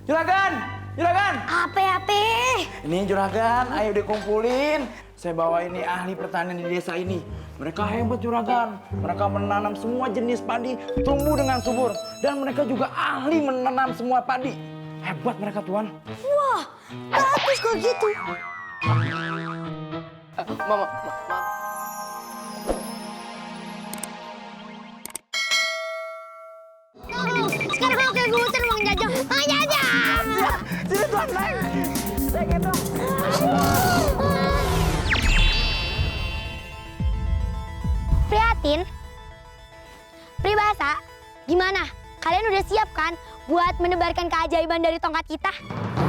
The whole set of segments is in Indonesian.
Juragan! Juragan! Apa? Ini juragan, ayo dikumpulin. Saya bawa ini ahli pertanian di desa ini. Mereka hebat juragan. Mereka menanam semua jenis padi tumbuh dengan subur. Dan mereka juga ahli menanam semua padi. Hebat mereka tuan. Wah, bagus kalau gitu. Mama. Sekarang aku kayak guter Mang Jajang. Mang Jajang! Sini tuan, naik. Saya gendong. Prihatin, Pribahasa, gimana? Kalian udah siap kan buat menebarkan keajaiban dari tongkat kita?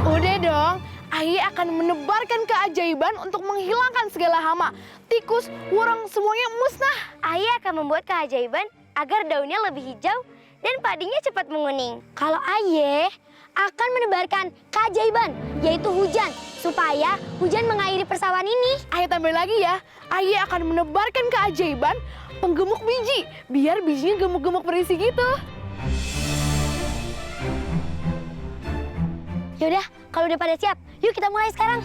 Udah dong, Aye akan menebarkan keajaiban untuk menghilangkan segala hama. Tikus, worong, semuanya musnah. Aye akan membuat keajaiban agar daunnya lebih hijau dan padinya cepat menguning. Kalau Aye akan menebarkan keajaiban, yaitu hujan, supaya hujan mengairi persawahan ini. Aye tambah lagi ya, Aye akan menebarkan keajaiban penggemuk biji, biar bijinya gemuk-gemuk berisi gitu. Yaudah, kalau udah pada siap, yuk kita mulai sekarang.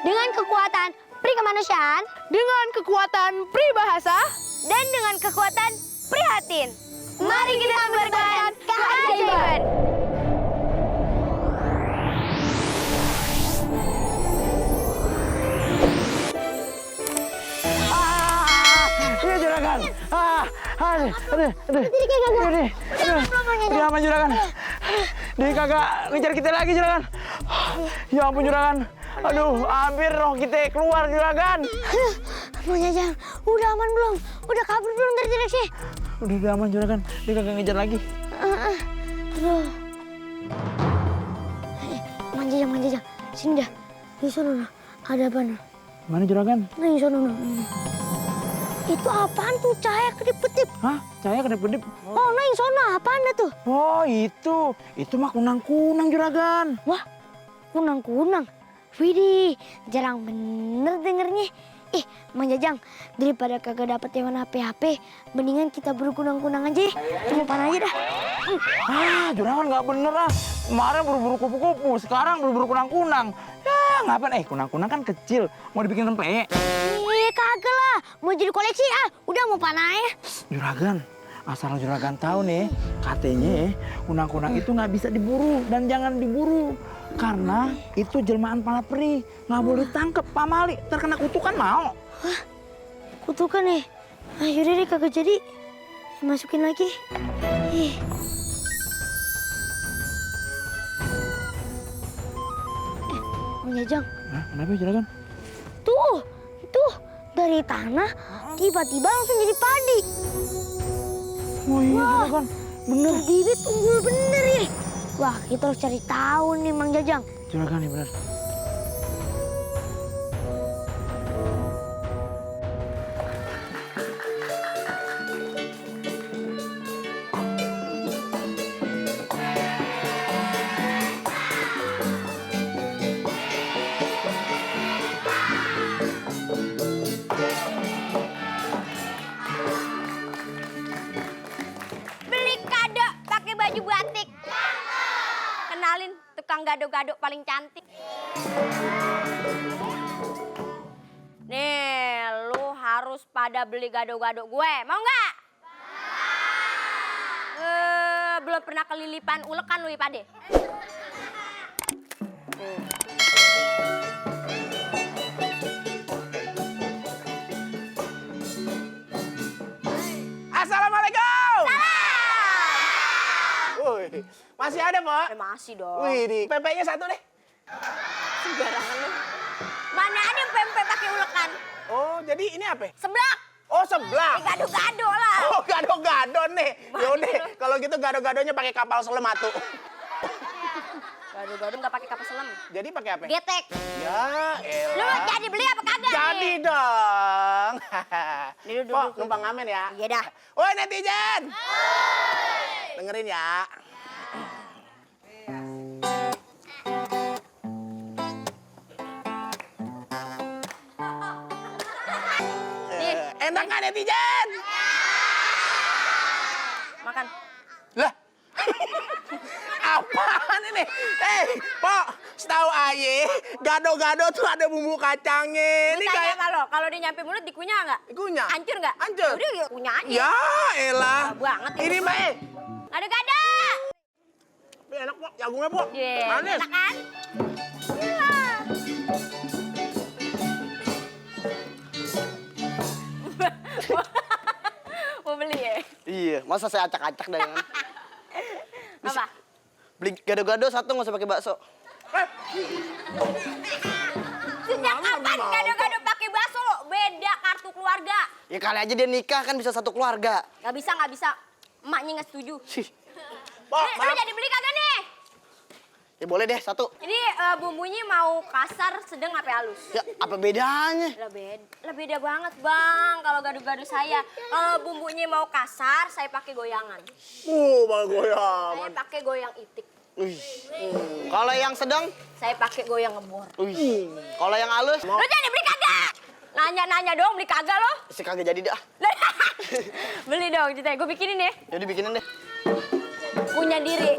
Dengan kekuatan pri kemanusiaan Dengan kekuatan pribahasa, dan dengan kekuatan prihatin, mari kita menebarkan keajaiban. Iya juragan. Aduh. Udah aman juragan. Dia kagak ngejar kita lagi juragan. Ya ampun juragan. Aduh, hampir roh kita keluar juragan. Mang Jajang, udah aman belum? Udah kabur belum dari direksi? Udah aman juragan. Dia kagak ngejar lagi. Aduh. Mang Jajang, sini dah. Di sana nah. Ada apa nah? Mana juragan? Nah, di sana nah. Itu apaan tuh cahaya kedip-kedip? Hah? Cahaya kedip-kedip? Oh, nah yang sana apaan dah tuh? Oh itu. Itu mah kunang-kunang juragan. Wah, kunang-kunang. Widih, jarang bener dengernya. Mang Jajang, daripada kagak dapet hewan HP, mendingan kita buru kunang-kunang aja. Cuma panah aja dah. Ah, juragan nggak bener ah. Kemarin buru-buru kupu-kupu, sekarang buru-buru kunang-kunang. Ya, ngapain? Kunang-kunang kan kecil. Mau dibikin rempeyek. Kagak lah. Mau jadi koleksi udah mau panah ya. Juragan, asal juragan tahu nih, katanya kunang-kunang itu nggak bisa diburu dan jangan diburu. Karena itu jelmaan pala peri, nggak boleh tangkep pamali, terkena kutukan mau. Wah, kutukan nih. Yaudah deh kagak jadi. Masukin lagi. Mang Jajang. Hah, kenapa juragan? Tuh, dari tanah tiba-tiba langsung jadi padi. Oh iya juragan, bener. Bibit unggul bener ya. Wah, kita harus cari tahu nih Mang Jajang. Juragan nih bener. Beli kado pakai baju batik. Kenalin tukang gado-gado paling cantik. Nih, lu harus pada beli gado-gado gue. Mau nggak? Belum pernah kelilipan ulekan lu Ipade. Assalamualaikum. Salam. Wih, masih ada, Pak? Masih dong. Wih, di pempeknya satu deh. Sembarangan lu. Mana ada pempek pakai ulekan? Oh, jadi ini apa? Seblak. Oh, sebelah. Gado-gado lah. Oh, gado-gado nih. Yaudah, kalau gitu gado-gadonya pakai kapal selam atuh. Gado-gado nggak pakai kapal selam. Jadi pakai apa? Getek. Ya, Lu elah. jadi beli apa kagak? Jadi nih? dong. Duduk, Pok, duduk. numpang ngamen ya. Iya dah. Woi netizen. Dengerin ya. Enak nggak netizen? Makan. Lah, Apaan ini? Pok, setahu aye, gado-gado tuh ada bumbu kacangnya. Ini Tanya kayak kalau dia nyampe mulut dikunyah nggak? Kunyah. Hancur nggak? Hancur. Udah ya kunyah aja. Ya elah. Lama banget Ini mah Gado-gado. tapi enak, Pok. Jagungnya, Pok. Manis. Enak kan? Mau beli ya? Iya, masa saya acak-acak dengan Apa? beli gado-gado satu nggak usah pakai bakso. Sejak kapan gado-gado pakai bakso? Beda kartu keluarga. Ya kali aja dia nikah kan bisa satu keluarga. Nggak bisa. Emaknya nggak setuju. Sih, Pok, Lu maaf. jadi beli kagak nih? ya boleh deh satu. Ini bumbunya mau kasar, sedang apa halus? Ya apa bedanya? Lah beda banget bang, kalau gado-gado saya. Kalau bumbunya mau kasar, saya pakai goyangan. Bang Saya goyangan. pakai goyang itik. Wih. Kalau yang sedang, Saya pakai goyang ngebor. wih. Kalau yang halus, Lo jadi beli kagak? Nanya-nanya dong, beli kagak lo? sih kagak jadi dah. Beli dong, Cita. Gue bikinin deh. Jadi bikinin deh. Punya diri.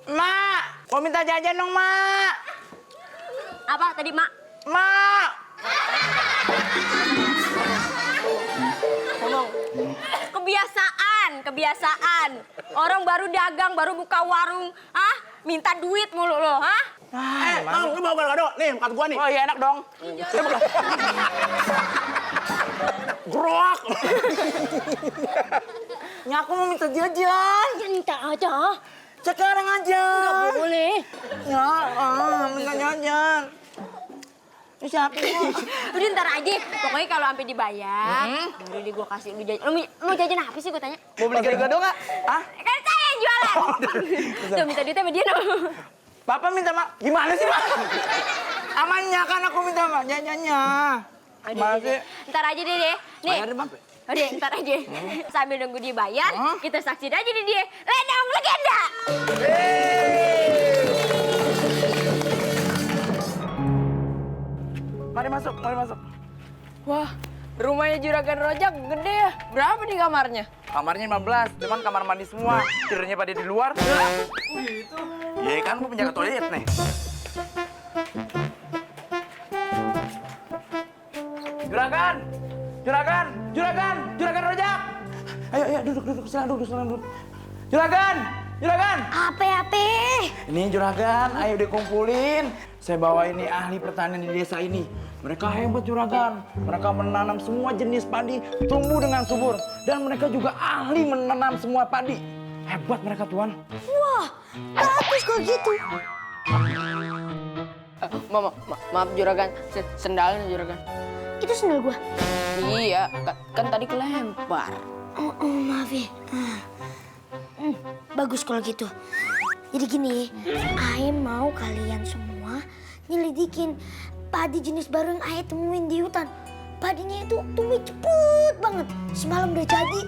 Mak, mau minta jajan dong, Mak. Apa tadi, Mak? Mak. Ngomong. Kebiasaan. Orang baru dagang, baru buka warung. Minta duit mulu lo, Bang, lu mau gado-gado? Nih, makan gua nih. Oh iya enak dong. Grok. Ya aku mau minta jajan. Minta aja. Sekarang aja. Nggak boleh. Ya, minta jajan. Ini siapa nih? Udah ntar aja. Pokoknya kalau sampai dibayar, baru gue kasih lu jajan. Lu mau jajan apa sih gue tanya? Mau beli gado-gado nggak? Hah? Kan saya yang jualan. Tuh minta duitnya sama dia dong. Papa minta, Mak. Gimana sih, Mak? Amannya kan aku minta, Mak, jajannya. Masih. Ntar aja deh. Nih. Bayar deh, Mak. Udah, ntar aja. Sambil nunggu dibayar, kita saksiin aja nih dia. Lenong legenda. Mari masuk. Wah, rumahnya Juragan Rojak gede ya. Berapa nih kamarnya? Kamarnya 15, cuman kamar mandi semua. Tidurnya pada di luar. Iya kan, gua penjaga toilet nih. Juragan Rojak. Ayo, duduk, silakan duduk. Juragan. Apa? Ini juragan, ayo dikumpulin. Saya bawa ini ahli pertanian di desa ini. Mereka hebat juragan. Mereka menanam semua jenis padi tumbuh dengan subur. Dan mereka juga ahli menanam semua padi. Hebat mereka, Tuan. Wah, bagus kalau gitu. Maaf Juragan, sendalnya Juragan. Itu sendal gua. Iya, kan tadi kelempar. Oh, maaf ya. Bagus kalau gitu. Jadi gini, Ae mau kalian semua nyelidikin padi jenis baru yang Ae temuin di hutan. Padinya itu tumbuh cepet banget. Semalam udah jadi.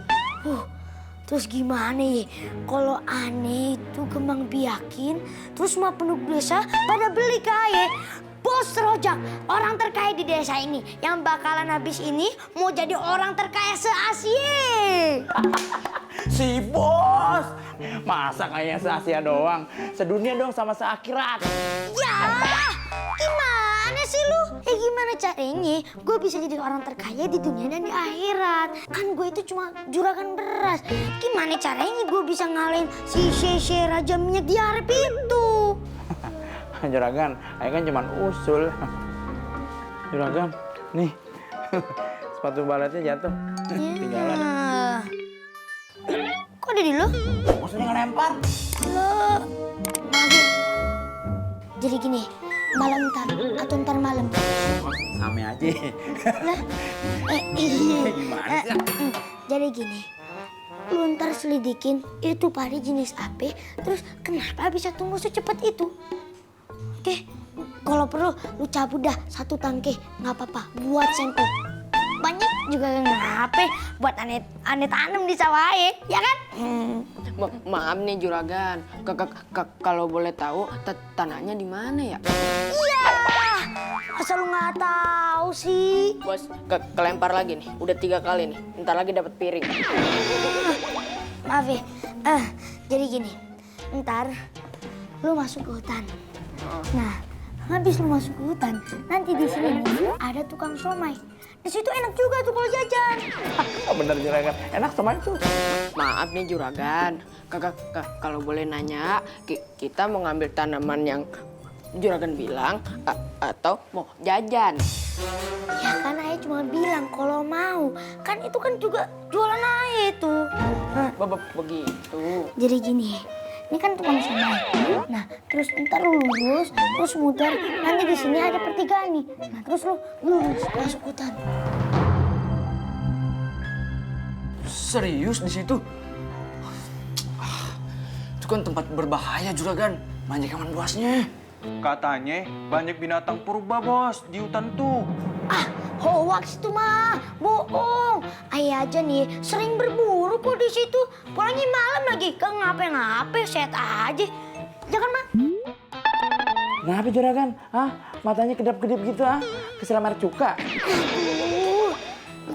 Terus gimana ya? Kalau aneh itu kembang biakin, terus semua penduduk desa pada beli ke Ae. Bos Rojak, orang terkaya di desa ini, yang bakalan habis ini mau jadi orang terkaya se-Asia. Si bos. Masa kayaknya se-Asia doang? Sedunia dong sama seakhirat. Ya, gimana sih lu? Gimana caranya gue bisa jadi orang terkaya di dunia dan di akhirat? Kan gue itu cuma juragan beras. Gimana caranya gue bisa ngalahin si Sheshe Raja Minyak Diarep itu? Juragan, Ayo kan cuman usul. Juragan, nih. Sepatu baletnya jatuh. Tinggalan. Kok ada di lu? Maksudnya ngelempar? Lo, maafin. Jadi gini, malam ntar malam. Same aja. Lah, Gimana sih? Jadi gini, lu ntar selidikin itu padi jenis apa, terus kenapa bisa tumbuh secepat itu. Oke, kalau perlu lu cabut dah satu tangke, nggak apa-apa, buat sampel. Banyak juga nggak apa, buat aneh tanam di sawah ya kan? Maaf nih Juragan, kalau boleh tahu tanahnya di mana ya? Iya, Masa lu nggak tahu sih? Bos, kelempar lagi nih. Udah 3 kali nih. Ntar lagi dapat piring. Maaf ya. Jadi gini, ntar lu masuk ke hutan. Nah, habis lu masuk ke hutan, nanti di sini nih ada tukang somai. Di situ enak juga tuh kalau jajan. Oh, bener juragan, enak sama itu. Maaf nih juragan. Kakak, kalau boleh nanya, kita mau ngambil tanaman yang juragan bilang atau mau jajan? Ya kan Ayah cuma bilang kalau mau. Kan itu kan juga jualan Ayah itu. Begitu. Jadi gini, ini kan tukang somai. Nah, terus ntar lu lurus, terus muter. Nanti di sini ada pertigaan nih. Nah, terus lu lurus masuk hutan. Serius di situ? Itu kan tempat berbahaya juragan. Banyak hewan buasnya. Katanya banyak binatang purba, Bos, di hutan tuh. Hoax itu mah, bohong. Ayah aja nih sering berburu kok di situ. Pulangnya malam lagi, gak ngapain-ngapain, sehat aja. Jangan mah. Kenapa juragan? Matanya kedap-kedip gitu Kesel merek cuka.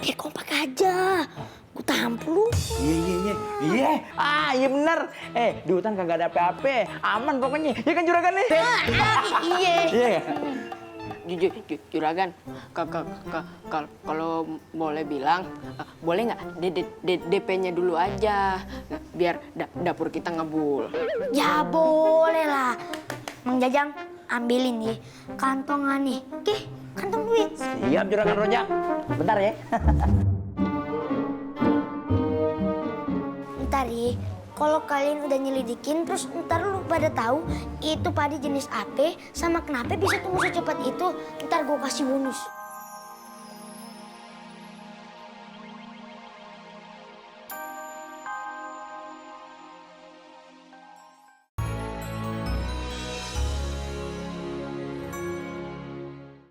Kayak kompak aja. Ku tampol lu. Iya. Iya bener. Di hutan kagak ada apa-apa. Aman pokoknya. Iya kan juragan nih? Iya. Iya. Juragan, kalau boleh bilang, boleh nggak DP-nya dulu aja, biar dapur kita ngebul. Ya boleh lah. Mang Jajang, ambilin nih kantongan nih. Oke, kantong duit. Siap juragan Rojak. Bentar ya. Ntar ya, kalau kalian udah nyelidikin, terus ntar lu pada tahu itu padi jenis apa, sama kenapa bisa tumbuh secepat itu, ntar gue kasih bonus.